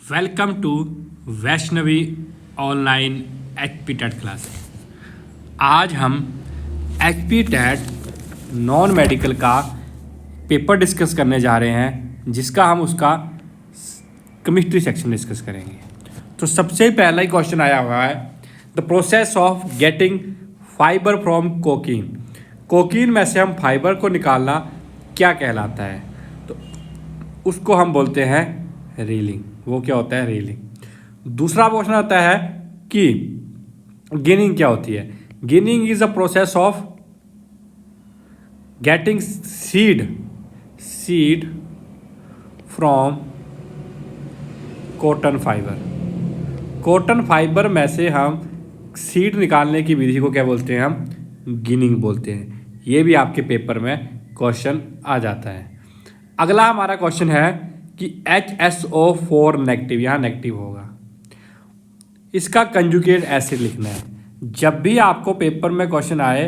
Welcome to Vaishnavi online HP TET class. आज हम HP TET non medical का paper discuss करने जा रहे हैं, जिसका हम उसका केमिस्ट्री सेक्शन डिस्कस करेंगे। तो सबसे पहला ही क्वेश्चन आया हुआ है, the process of getting fibre from cocaine. Cocaine में से हम फाइबर को निकालना क्या कहलाता है? तो उसको हम बोलते हैं रीलिंग। वो क्या होता है? रीलिंग। दूसरा क्वेश्चन आता है कि गिनिंग क्या होती है? Ginning is a process of getting seed from cotton fibre. Cotton fibre में से हम सीड निकालने की विधि को क्या बोलते हैं? हम गिनिंग बोलते हैं। ये भी आपके पेपर में क्वेश्चन आ जाता है। अगला हमारा क्वेश्चन है कि HSO4 नेगेटिव, यहाँ नेगेटिव होगा, इसका कंजुगेट एसिड लिखना है। जब भी आपको पेपर में क्वेश्चन आए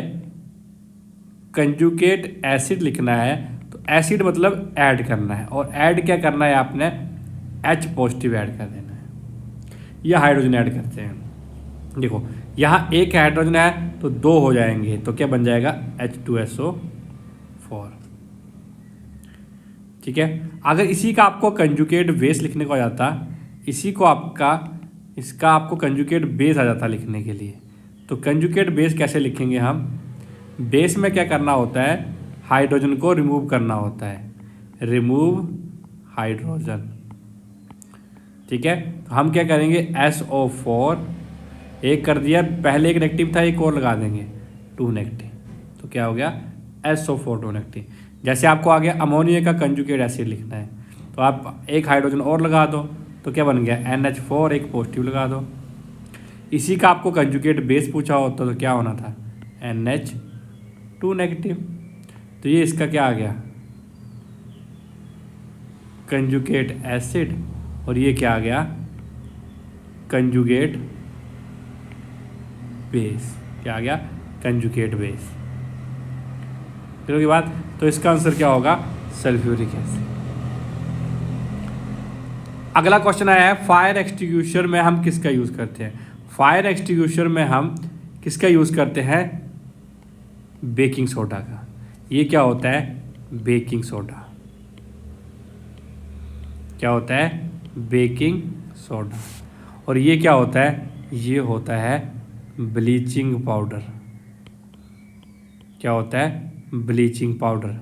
कंजुगेट एसिड लिखना है, तो एसिड मतलब ऐड करना है, और ऐड क्या करना है? आपने H पॉजिटिव ऐड कर देना है या हाइड्रोजन ऐड करते हैं। देखो यहाँ एक हाइड्रोजन है तो दो हो जाएंगे, तो क्या बन जाएगा? H2SO4। ठीक है। अगर इसी का आपको कंजुगेट बेस लिखने को आ जाता, इसका आपको कंजुगेट बेस आ जाता लिखने के लिए, तो कंजुगेट बेस कैसे लिखेंगे हम? बेस में क्या करना होता है? हाइड्रोजन को रिमूव करना होता है, रिमूव हाइड्रोजन। ठीक है। तो हम क्या करेंगे? SO4 एक कर दिया, पहले एक नेगेटिव था, एक और लगा देंगे, 2 नेगेटिव, तो क्या हो गया? SO4 2 negative. जैसे आपको आ गया अमोनिया का कंजुगेट एसिड लिखना है, तो आप एक हाइड्रोजन और लगा दो, तो क्या बन गया? NH4 एक पॉजिटिव लगा दो। इसी का आपको कंजुगेट बेस पूछा होता तो क्या होना था? NH2 negative. तो ये इसका क्या आ गया? Conjugate acid. और ये क्या आ गया? Conjugate base. क्या आ गया? Conjugate base. फिर की बात, तो इसका आंसर क्या होगा? Sulphuric acid. अगला क्वेश्चन आया है, फायर एक्सटिंग्विशर में हम किसका यूज़ करते हैं? फायर एक्सटिंग्विशर में हम किसका यूज़ करते हैं? बेकिंग सोडा का। ये क्या होता है? Baking soda. क्या होता है? Baking soda. और ये क्या होता है? ये होता है ब्लीचिंग पाउडर। क्या होता है? Bleaching powder.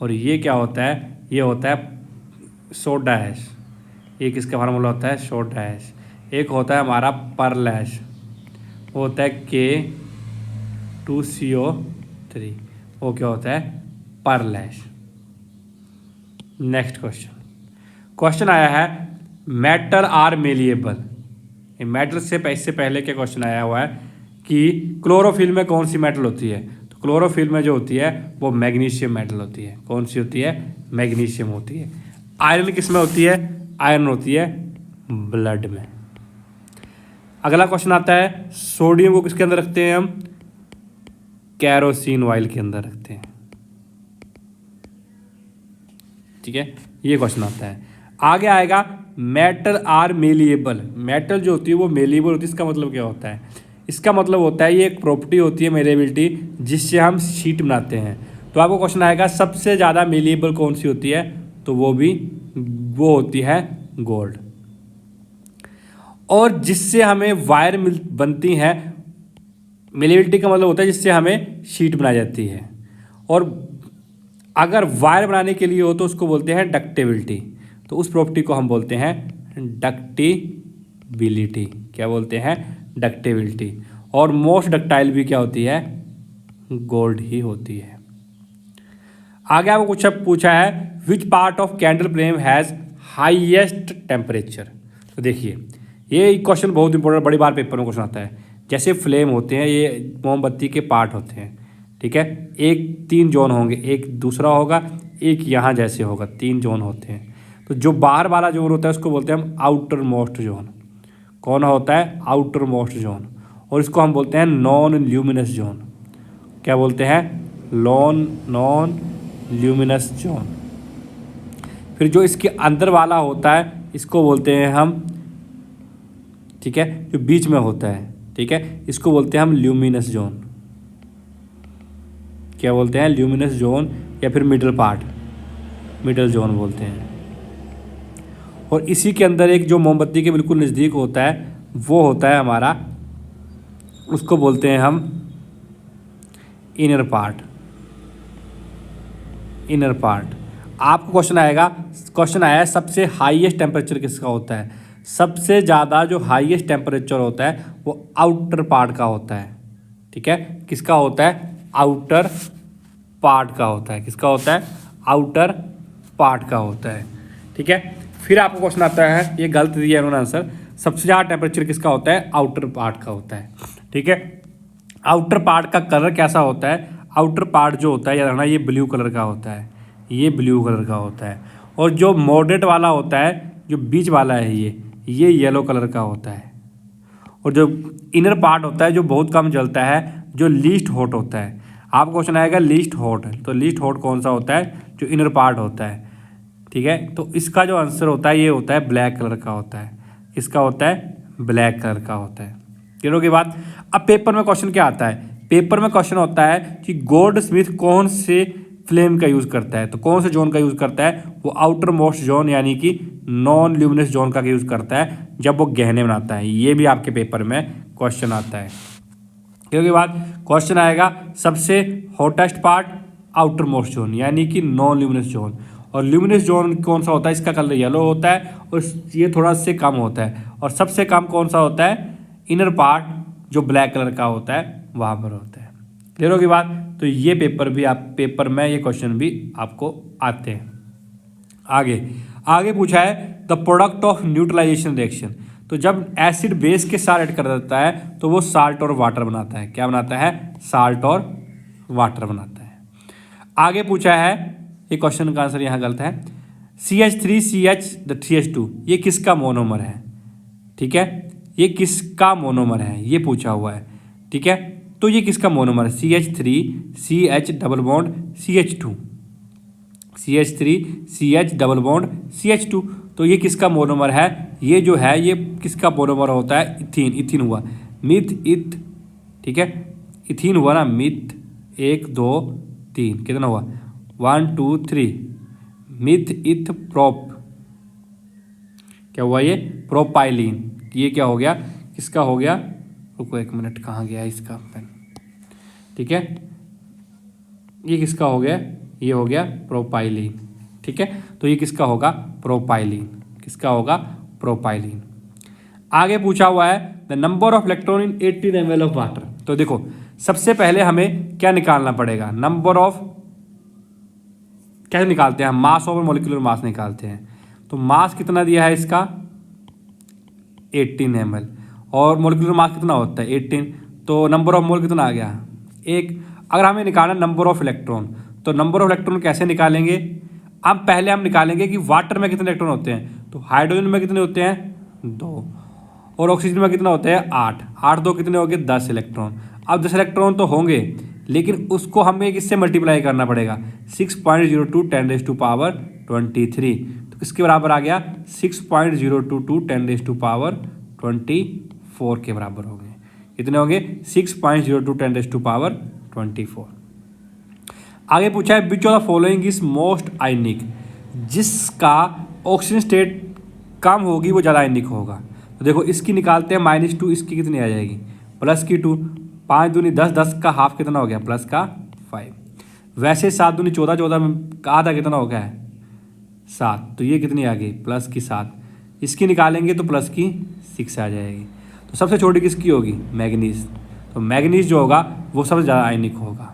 और ये क्या होता है? ये होता है सोडा ऐश। एक इसका फार्मूला होता है सोडा ऐश। एक होता है हमारा पर्ल ऐश, वो होता है K2CO3। वो क्या होता है? पर्ल ऐश। नेक्स्ट क्वेश्चन आया है, मेटल आर मेलिएबल। मेटल से इससे पहले क्या क्वेश्चन आया हुआ है कि क्लोरोफिल में कौन सी मेटल होती है? तो क्लोरोफिल में जो होती है वो मैग्नीशियम मेटल होती है। कौन सी होती है? मैग्नीशियम होती है। आयरन किस में होती है? आयरन होती है ब्लड में। अगला क्वेश्चन आता है, सोडियम को किसके अंदर रखते हैं हम? कैरोसिन ऑयल के अंदर रखते हैं। ठीक है, ये क्वेश्चन आता है। आगे आएगा, मेटल आर मेलिएबल। मेटल जो होती है वो मेलिएबल होती है। इसका मतलब क्या होता है? इसका मतलब होता है ये एक प्रॉपर्टी होती है मेलिएबिलिटी, जिससे हम शीट बनाते हैं। तो आपको क्वेश्चन आएगा सबसे ज़्यादा मेलिएबल कौन सी होती है? तो वो होती है गोल्ड। और जिससे हमें वायर बनती है, मेलिएबिलिटी का मतलब होता है जिससे हमें शीट बनाई जाती है। और अगर वायर बनाने के लिए हो तो उसको बोलते हैं डक्टिबिलिटी। तो उस प्रॉपर्टी को हम बोलते हैं डक्टिबिलिटी। क्या बोलते हैं? डक्टिबिलिटी। और मोस्ट डक्टाइल भी क्या होती है? गोल्ड ही होती है। आगे आपको कुछ पूछा है, which part of candle flame has highest temperature. तो देखिए ये क्वेश्चन बहुत इंपॉर्टेंट, बड़ी बार पेपर में क्वेश्चन आता है। जैसे फ्लेम होते हैं, ये मोमबत्ती के पार्ट होते हैं। ठीक है, एक 3 जोन होंगे, एक दूसरा होगा, एक यहाँ जैसे होगा, 3 जोन होते हैं। तो जो बाहर वाला जोन होता है उसको बोलते हैं हम आउटर मोस्ट जोन। कौन होता है? Outer most zone. और इसको हम बोलते हैं नॉन ल्यूमिनस जोन। क्या बोलते हैं? Non luminous zone. फिर जो इसके अंदर वाला होता है इसको बोलते हैं हम, ठीक है, जो बीच में होता है, ठीक है, इसको बोलते हैं हम ल्यूमिनस जोन। क्या बोलते हैं? ल्यूमिनस जोन, या फिर मिडल पार्ट, मिडल जोन बोलते हैं। और इसी के अंदर एक जो मोमबत्ती के बिल्कुल नज़दीक होता है वो होता है हमारा, उसको बोलते हैं हम इनर पार्ट। Inner part. आपको क्वेश्चन आएगा, क्वेश्चन आया है सबसे हाईएस्ट टेम्परेचर किसका होता है? सबसे ज़्यादा जो हाईएस्ट टेम्परेचर होता है वो आउटर पार्ट का होता है, ठीक है। किसका होता है? आउटर पार्ट का होता है। किसका होता है? आउटर पार्ट का होता है, ठीक है। फिर आपको क्वेश्चन आता है, ये गलत दिया है उन्होंने आंसर, सबसे ज़्यादा टेम्परेचर किसका होता है? आउटर पार्ट का होता है, ठीक है। आउटर पार्ट का कलर कैसा होता है? आउटर पार्ट जो होता है, याद रखना, ये ब्लू कलर का होता है, ये ब्लू कलर का होता है। और जो मॉडरेट वाला होता है, जो बीच वाला है, ये येलो कलर का होता है। और जो इनर पार्ट होता है, जो बहुत कम जलता है, जो लीस्ट हॉट होता है। आपको क्वेश्चन आएगा लीस्ट हॉट, तो लीस्ट हॉट कौन सा होता है? जो इनर पार्ट होता है, ठीक है। तो इसका जो आंसर होता है ये होता है ब्लैक कलर का होता है। किसका होता है? ब्लैक कलर का होता है। क्लियर होगी बात? अब पेपर में क्वेश्चन क्या आता है? पेपर में क्वेश्चन होता है कि गोल्ड स्मिथ कौन से फ्लेम का यूज़ करता है, तो कौन से जोन का यूज़ करता है? वो आउटर मोस्ट जोन यानी कि नॉन ल्यूमिनस जोन का यूज़ करता है जब वो गहने बनाता है। ये भी आपके पेपर में क्वेश्चन आता है। क्योंकि बात क्वेश्चन आएगा सबसे hottest part outer most zone यानी कि नॉन ल्यूमिनस जोन। और ल्यूमिनस जोन कौन सा होता है? इसका कलर येलो होता है और ये थोड़ा से कम होता है। और सबसे कम कौन सा होता है? इनर पार्ट जो ब्लैक कलर का होता है वहाँ पर होता है। क्लियर होगी बात? तो ये पेपर भी आप पेपर में ये क्वेश्चन भी आपको आते हैं। आगे पूछा है the product of neutralization reaction. तो जब एसिड बेस के साथ ऐड कर देता है तो वो साल्ट और वाटर बनाता है। क्या बनाता है? साल्ट और वाटर बनाता है। आगे पूछा है, ये क्वेश्चन का आंसर यहाँ गलत है, CH3CH3H2 ये किसका मोनोमर है? ठीक है, ये किसका मोनोमर है ये पूछा हुआ है, ठीक है। तो ये किसका मोनोमर है? CH3CH double bond CH2, CH3CH double bond CH2। तो ये किसका मोनोमर है? ये जो है ये किसका मोनोमर होता है? इथीन। इथीन हुआ, मिथ इथ, ठीक है, इथीन हुआ ना, मिथ 1 2 3, कितना हुआ? 1 2 3, मिथ इथ प्रोप, क्या हुआ? ये प्रोपाइलिन। ये क्या हो गया? किसका हो गया? रुको 1 मिनट, कहाँ गया इसका पेन, ठीक है। ये किसका हो गया? ये हो गया प्रोपाइलिन, ठीक है। तो ये किसका होगा? प्रोपाइलिन। किसका होगा? प्रोपाइलिन। आगे पूछा हुआ है the number of electron in 18 ml of water. तो देखो सबसे पहले हमें क्या निकालना पड़ेगा? नंबर ऑफ, कैसे निकालते हैं हम? मास ओवर मॉलिक्यूलर मास निकालते हैं। तो मास कितना दिया है इसका? 18 ml। और मॉलिक्यूलर मास कितना होता है? 18। तो नंबर ऑफ मोल कितना आ गया? 1। अगर हमें निकालना नंबर ऑफ इलेक्ट्रॉन, तो नंबर ऑफ इलेक्ट्रॉन कैसे निकालेंगे? अब पहले हम निकालेंगे कि वाटर में कितने इलेक्ट्रॉन होते हैं। तो हाइड्रोजन में कितने होते हैं? 2। और ऑक्सीजन में कितना होते हैं? 8। 8 2 कितने हो गए? 10 इलेक्ट्रॉन। अब 10 इलेक्ट्रॉन तो होंगे, लेकिन उसको हमें किससे मल्टीप्लाई करना पड़ेगा? 6.02 10⁻23। तो किसके बराबर आ गया? 6.022 10⁻24 के बराबर हो गए। कितने होंगे? 6.02 10⁻24। आगे पूछा है which of the following is most ionic. जिसका ऑक्सीजन स्टेट कम होगी वो ज़्यादा आयनिक होगा। तो देखो इसकी निकालते हैं -2, इसकी कितनी आ जाएगी? +2। 5 दूनी 10, 10 का हाफ कितना हो गया? प्लस का 5। वैसे 7 दूनी 14, 14 में का आधा कितना हो गया है? 7। तो ये कितनी आ गई? +7। इसकी निकालेंगे तो +6 आ जाएगी। तो सबसे छोटी किसकी होगी? मैग्नीज। तो मैग्नीज जो होगा वो सबसे ज़्यादा आयनिक होगा।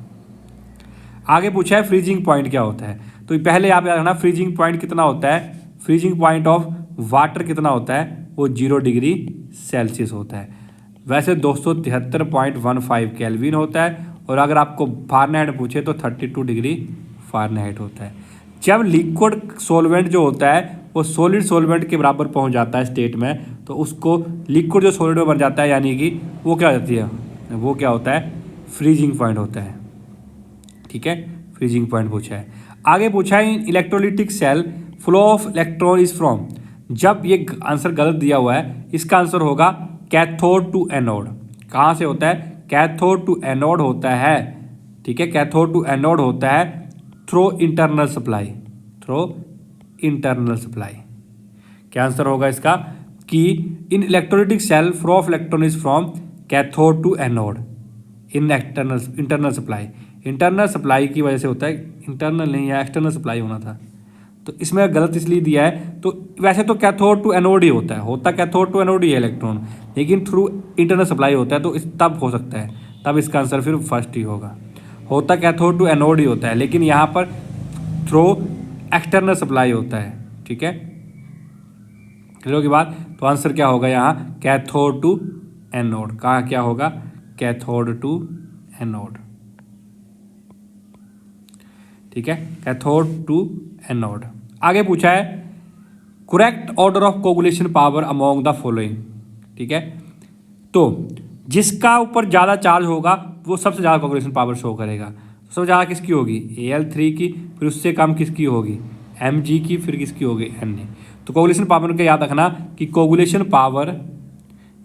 आगे पूछा है फ्रीजिंग पॉइंट क्या होता है। तो पहले आप याद रखना फ्रीजिंग पॉइंट कितना होता है। फ्रीजिंग पॉइंट ऑफ वाटर कितना होता है? वो 0 डिग्री सेल्सियस होता है। वैसे 273.15 केल्विन होता है। और अगर आपको फ़ारेनहाइट पूछे तो 32 डिग्री फ़ारेनहाइट होता है। जब लिक्विड सोलवेंट जो होता है वो सॉलिड सोलवेंट के बराबर पहुंच जाता है स्टेट में, तो उसको लिक्विड जो सॉलिड में बन जाता है यानी कि वो क्या हो जाती है? वो क्या होता है? फ्रीजिंग पॉइंट होता है, ठीक है। फ्रीजिंग पॉइंट पूछा है। आगे पूछा है in electrolytic cell flow of electron is from. जब ये आंसर गलत दिया हुआ है, इसका आंसर होगा कैथोड टू एनोड। कहाँ से होता है? कैथोड टू एनोड होता है, ठीक है। कैथोड टू एनोड होता है through internal supply, through internal supply. क्या आंसर होगा इसका? कि in electrolytic cell flow of electron is from cathode to anode in internal supply. Internal supply की वजह से होता है, इंटरनल नहीं है, एक्सटर्नल सप्लाई होना था, तो इसमें गलत इसलिए दिया है। तो वैसे तो कैथोड टू एनोड ही होता कैथोड टू एनोड ही है इलेक्ट्रॉन, लेकिन थ्रू इंटरनल सप्लाई होता है, तो इस तब हो सकता है, तब इसका आंसर फिर फर्स्ट ही होगा। होता कैथोड टू एनोड ही होता है, लेकिन यहाँ पर थ्रू एक्सटर्नल सप्लाई होता है, ठीक है। क्लियर की बात? तो आंसर क्या होगा यहाँ? Cathode to anode. कहाँ क्या होगा? कैथोड टू एनोड, ठीक है, कैथोड टू एनोड। आगे पूछा है correct order of coagulation power among the following, ठीक है। तो जिसका ऊपर ज़्यादा चार्ज होगा वो सबसे ज़्यादा कोगुलेशन पावर शो करेगा। सबसे ज़्यादा किसकी होगी? Al3 की, फिर उससे कम किसकी होगी? Mg की, फिर किसकी होगी? Na। तो कोगुलेशन पावर का याद रखना कि कोगुलेशन पावर,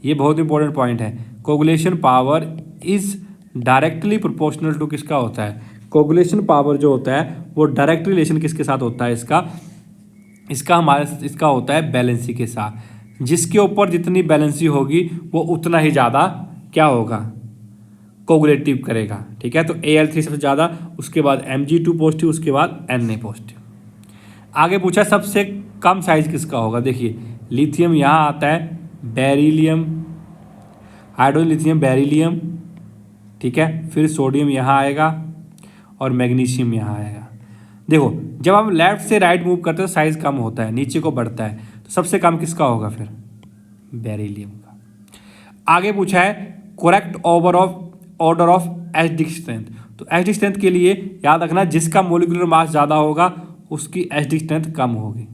ये बहुत इंपॉर्टेंट पॉइंट है, coagulation power is directly proportional to किसका होता है? कोगुलेशन पावर जो होता है वो डायरेक्ट रिलेशन किसके साथ होता है? इसका होता है बैलेंसी के साथ। जिसके ऊपर जितनी बैलेंसी होगी वो उतना ही ज़्यादा क्या होगा? कोगुलेटिव करेगा, ठीक है। तो Al3 सबसे ज़्यादा, उसके बाद Mg2 पॉजिटिव, उसके बाद Na पॉजिटिव। आगे पूछा सबसे कम साइज किसका होगा? देखिए लिथियम यहाँ आता है, बेरिलियम, हाइड्रोजन, लिथियम, बेरिलियम, ठीक है, फिर सोडियम यहाँ आएगा और मैग्नीशियम यहाँ आएगा। देखो जब हम लेफ्ट से राइट मूव करते हैं तो साइज कम होता है, नीचे को बढ़ता है, तो सबसे कम किसका होगा फिर? बेरिलियम का। आगे पूछा है correct order of acidic strength. तो एसिडिक स्ट्रेंथ के लिए याद रखना जिसका मोलिकुलर मास ज़्यादा होगा उसकी एसिडिक स्ट्रेंथ कम होगी,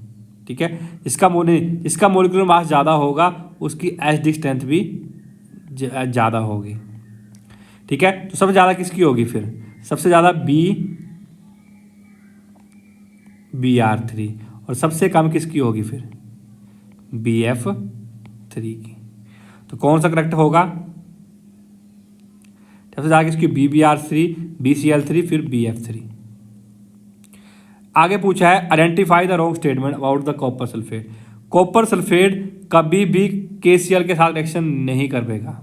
ठीक है। जिसका मोलिकुलर मास ज़्यादा होगा उसकी एसिडिक स्ट्रेंथ भी ज़्यादा होगी, ठीक है। तो सबसे ज़्यादा किसकी होगी फिर? सबसे ज़्यादा Br3, और सबसे कम किसकी होगी फिर? Bf3 की। तो कौन सा करेक्ट होगा? सबसे ज़्यादा किसकी? Bbr3, BCl3, फिर Bf3। आगे पूछा है identify the wrong statement about the copper sulphate. Copper sulphate कभी भी KCl के साथ रिएक्शन नहीं कर पाएगा,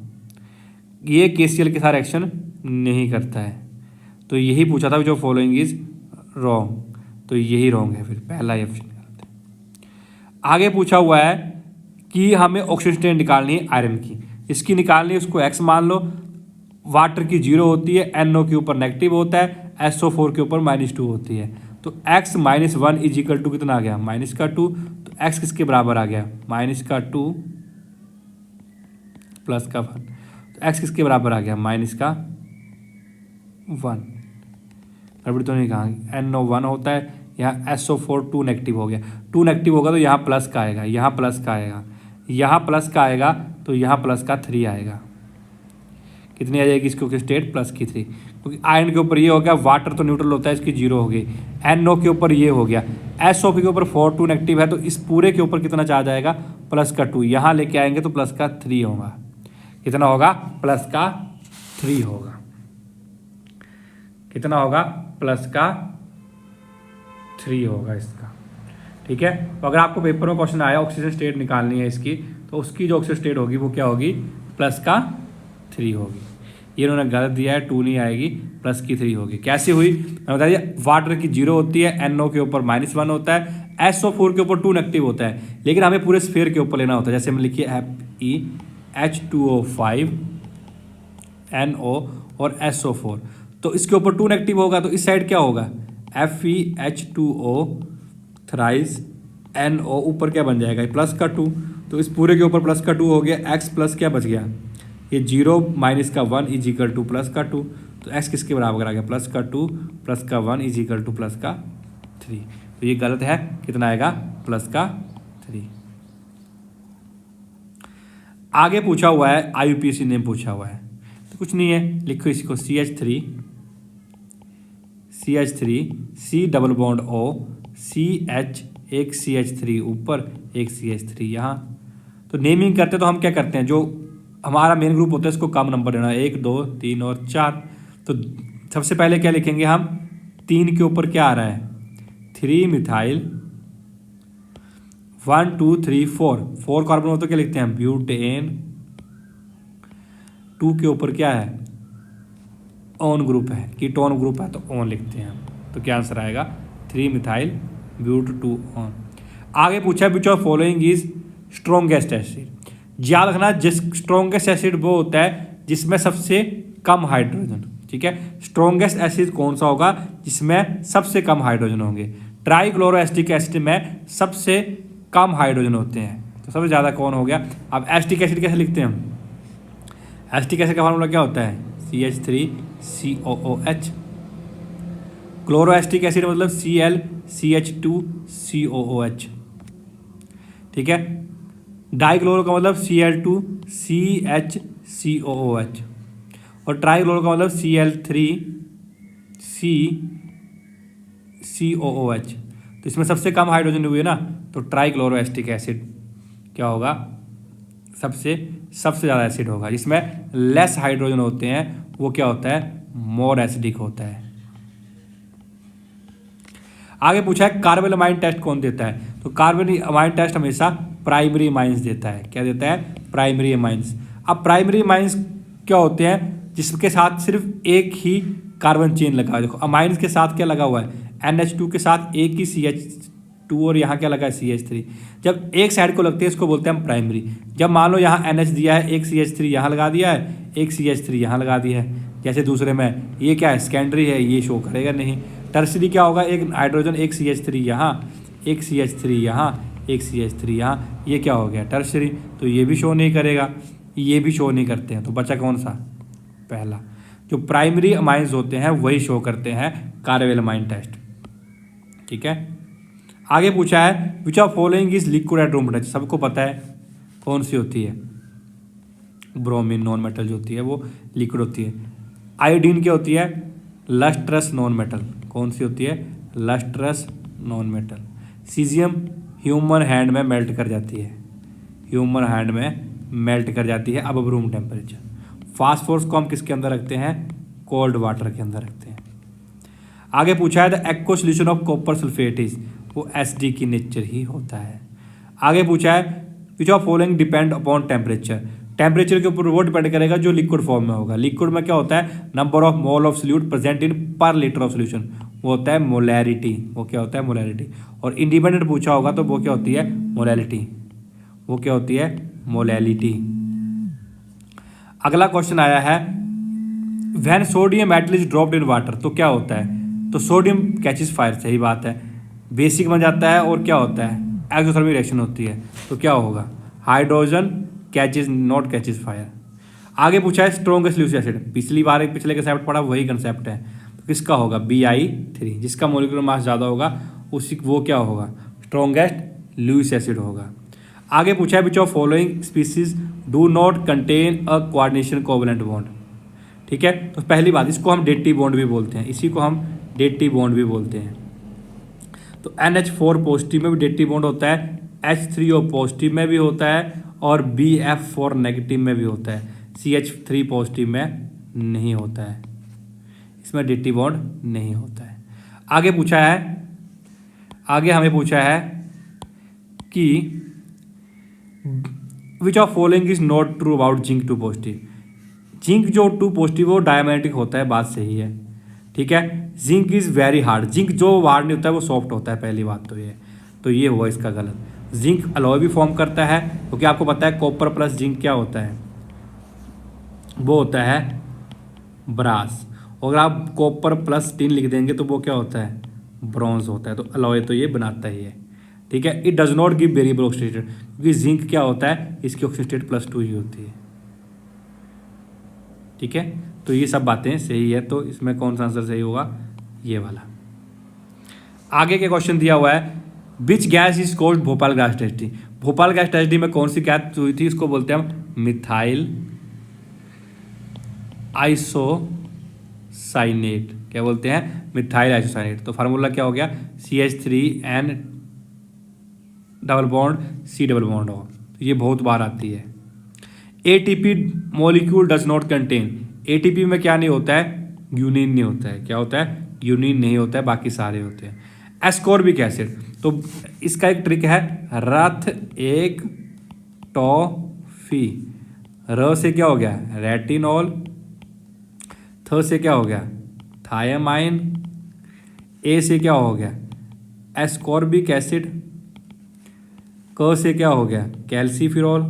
ये KCl के साथ रिएक्शन नहीं करता है। तो यही पूछा था जो फॉलोइंग इज रॉन्ग, तो यही रॉन्ग है, फिर पहला ही ऑप्शन गलत है। आगे पूछा हुआ है कि हमें ऑक्सीजन स्टेट निकालनी है आयरन की, इसकी निकालनी है, उसको X मान लो, वाटर की 0 होती है, NO के ऊपर नेगेटिव होता है, SO4 के ऊपर -2 होती है। तो X -1 इज इक्वल टू कितना आ गया? -2। तो X किसके बराबर आ गया? -2 +1। तो X किसके बराबर आ गया? -1। गड़बड़ी तो नहीं कहा, NO1 होता है, यहाँ SO4 2 नेगेटिव हो गया, 2 नेगेटिव होगा तो यहाँ प्लस का आएगा, यहाँ प्लस का आएगा, यहाँ प्लस का आएगा, तो यहाँ प्लस का 3 आएगा। कितनी आ जाएगी इसकी स्टेट? प्लस की 3, क्योंकि आयरन के ऊपर ये हो गया, वाटर तो न्यूट्रल होता है, इसकी 0 हो गई, NO के ऊपर ये हो गया, SO4 के ऊपर 4 2 नेगेटिव है, तो इस पूरे के ऊपर कितना चार्ज आएगा? प्लस का 2। यहाँ लेके आएंगे तो प्लस का 3 होगा। कितना होगा? प्लस का 3 होगा। कितना होगा? प्लस का 3 होगा इसका, ठीक है। तो अगर आपको पेपर में क्वेश्चन आया ऑक्सीजन स्टेट निकालनी है इसकी, तो उसकी जो ऑक्सीजन स्टेट होगी वो क्या होगी? प्लस का 3 होगी। ये उन्होंने गलत दिया है, 2 नहीं आएगी, प्लस की 3 होगी। कैसे हुई मैं बता दिया, वाटर की 0 होती है, NO के ऊपर -1 होता है, SO4 के ऊपर 2 नेगेटिव होता है, लेकिन हमें पूरे स्फीयर के ऊपर लेना होता है। जैसे हम लिखिए Fe2O5 NO और SO4, तो इसके ऊपर 2 नेगेटिव होगा, तो इस साइड क्या होगा? FeH2O थ्राइस NO, ऊपर क्या बन जाएगा? प्लस का 2, तो इस पूरे के ऊपर प्लस का 2 हो गया। X प्लस क्या बच गया? ये 0 -1 इज इक्वल टू प्लस का 2, तो X किसके बराबर आ गया? प्लस का 2 प्लस का 1 इज इक्वल टू प्लस का 3। तो ये गलत है, कितना आएगा? प्लस का 3। आगे पूछा हुआ है IUPAC नेम पूछा हुआ है, तो कुछ नहीं है, लिखो इसको CH3 C double bond O CH एक CH3 ऊपर, एक CH3 यहाँ। तो नेमिंग करते तो हम क्या करते हैं, जो हमारा मेन ग्रुप होता है इसको कम नंबर देना, 1 2 3 और 4। तो सबसे पहले क्या लिखेंगे हम, 3 के ऊपर क्या आ रहा है, 3 मिथाइल 1 2 3 4 कार्बन हो तो क्या लिखते हैं हम, ब्यूटेन। 2 के ऊपर क्या है, ऑन ग्रुप है, कीटोन ग्रुप है तो ऑन लिखते हैं हम। तो क्या आंसर आएगा, 3 मिथाइल ब्यूट 2 ऑन। आगे पूछा है which of following is strongest acid. याद रखना, जिस स्ट्रॉन्गेस्ट एसिड वो होता है जिसमें सबसे कम हाइड्रोजन। ठीक है, स्ट्रॉन्गेस्ट एसिड कौन सा होगा, जिसमें सबसे कम हाइड्रोजन होंगे। ट्राइक्लोरोएसिटिक एसिड में सबसे कम हाइड्रोजन होते हैं, तो सबसे ज़्यादा कौन हो गया। अब एसिटिक एसिड कैसे लिखते हैं हम, एसिटिक एसिड का फार्मूला क्या होता है, CH3COOH। क्लोरोएसिटिक एसिड मतलब ClCH2COOH। ठीक है, डाइक्लोरो का मतलब Cl2CHCOOH और ट्राइक्लोरो का मतलब Cl3CCOOH। तो इसमें सबसे कम हाइड्रोजन हुए ना, तो ट्राइक्लोरोएसिटिक एसिड क्या होगा, सबसे ज़्यादा एसिड होगा। जिसमें लेस हाइड्रोजन होते हैं वो क्या होता है, मोर एसिडिक होता है। आगे पूछा है कार्बन अमाइन टेस्ट कौन देता है। तो कार्बन अमाइन टेस्ट हमेशा प्राइमरी अमाइंस देता है। क्या देता है, प्राइमरी अमाइंस। अब प्राइमरी अमाइंस क्या होते हैं, जिसके साथ सिर्फ एक ही कार्बन चेन लगा है। देखो अमाइंस के साथ क्या लगा हुआ है, NH2 के साथ एक ही CH2 और यहाँ क्या लगा है, CH3। जब एक साइड को लगती है इसको बोलते हैं हम प्राइमरी। जब मान लो यहाँ NH दिया है, एक CH3 यहाँ लगा दिया है, एक CH3 यहाँ लगा दिया है, जैसे दूसरे में ये क्या है, सेकेंडरी है, ये शो करेगा नहीं। टर्सरी क्या होगा, एक हाइड्रोजन, एक CH3 यहाँ, एक CH3 यहाँ, एक CH3 यहाँ, ये क्या हो गया, टर्सरी। तो ये भी शो नहीं करेगा, ये भी शो नहीं करते हैं। तो बचा कौन सा, पहला। जो प्राइमरी अमाइंस होते हैं वही शो करते हैं कार्बन अमाइन टेस्ट। ठीक है, आगे पूछा है which of following is liquid at room temperature. सबको पता है कौन सी होती है, ब्रोमीन नॉन मेटल जो होती है वो लिक्विड होती है। आयोडीन क्या होती है, लस्ट्रस नॉन मेटल। कौन सी होती है, lustrous non metal. Caesium human hand में मेल्ट कर जाती है, ह्यूमन हैंड में मेल्ट कर जाती है अब रूम टेम्परेचर। फास्फोरस को हम किसके अंदर रखते हैं, कोल्ड वाटर के अंदर रखते हैं। आगे पूछा है the aqua solution of copper sulphate is, वो एसिडिक की नेचर ही होता है। आगे पूछा है which of following depend upon temperature. Temperature के ऊपर वो डिपेंड करेगा जो लिक्विड फॉर्म में होगा। लिक्विड में क्या होता है, number of mole of solute present in पर लीटर ऑफ सोल्यूशन, वो होता है मोलैरिटी। वो क्या होता है, मोलैरिटी। और इंडिपेंडेंट पूछा होगा तो वो क्या होती है, मोलैलिटी। वो क्या होती है, मोलैलिटी। अगला क्वेश्चन आया है when sodium metal is dropped in water, तो क्या होता है। तो सोडियम कैचेस फायर, सही बात है, बेसिक बन जाता है और क्या होता है, एक्सोथर्मिक रिएक्शन होती है। तो क्या होगा, hydrogen catches not catches fire. आगे पूछा है स्ट्रॉन्गेस्ट ल्यूसिक एसिड। पिछले कंसेप्ट पढ़ा वही कंसेप्ट है। तो किसका होगा, Bi3। जिसका मोलिकुलर मास ज़्यादा होगा उसी वो क्या होगा, स्ट्रॉन्गेस्ट ल्यूसिक एसिड होगा। आगे पूछा है which of following species do not contain a coordination covalent bond. ठीक है, तो पहली बात, इसको हम डेटी बॉन्ड भी बोलते हैं, इसी को हम डेटी बॉन्ड भी बोलते हैं। तो NH4 पॉजिटिव में भी डेटी बॉन्ड होता है, H3O पॉजिटिव में भी होता है और BF4 नेगेटिव में भी होता है। CH3 पॉजिटिव में नहीं होता है, इसमें डेटी बॉन्ड नहीं होता है। आगे हमें पूछा है कि which of following is not true about zinc 2 positive. Zinc जो 2 पॉजिटिव वो डायमैग्नेटिक होता है, बात सही है। ठीक है, zinc is very hard. Zinc जो हार्ड नहीं होता है वो सॉफ्ट होता है, पहली बात तो ये। तो ये हुआ इसका गलत। जिंक अलॉय भी फॉर्म करता है, क्योंकि आपको पता है कॉपर प्लस जिंक क्या होता है, वो होता है ब्रास। अगर आप कॉपर प्लस टिन लिख देंगे तो वो क्या होता है, ब्रॉन्ज होता है। तो अलॉय तो ये बनाता ही है। ठीक है, it does not give variable oxygen state, क्योंकि जिंक क्या होता है, इसकी ऑक्सीजन स्टेट +2 ही होती है। ठीक है, तो ये सब बातें सही है। तो इसमें कौन सा आंसर सही होगा, ये वाला। आगे के क्वेश्चन दिया हुआ है which gas is called Bhopal gas tragedy. Bhopal gas tragedy में कौन सी गैस हुई थी, इसको बोलते हैं हम मिथाइल आइसोसाइनेट। क्या बोलते हैं, मिथाइल आइसोसाइनेट। तो फार्मूला क्या हो गया, CH3N double bond C double bond हो, ये बहुत बार आती है। ATP molecule does not contain, ATP में क्या नहीं होता है, ग्यूनिन नहीं होता है। क्या होता है, ग्यूनिन नहीं होता है, बाकी सारे होते हैं। एस्कॉर्बिक एसिड, तो इसका एक ट्रिक है, रथ एक टॉफी, र से क्या हो गया, रेटिनॉल, थ से क्या हो गया, थायामाइन, ए से क्या हो गया, एस्कॉर्बिक एसिड, क से क्या हो गया, कैल्सीफिरॉल,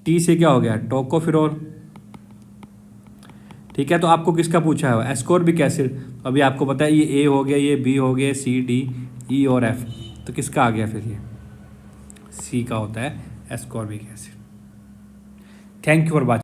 टी से क्या हो गया, टोकोफिरॉल। ठीक है, तो आपको किसका पूछा है, एस्कॉर्बिक एसिड। अभी आपको पता है ये ए हो गया, ये बी हो गया, सी डी ई और एफ, तो किसका आ गया फिर, ये सी का होता है ascorbic acid. Thank you for watching.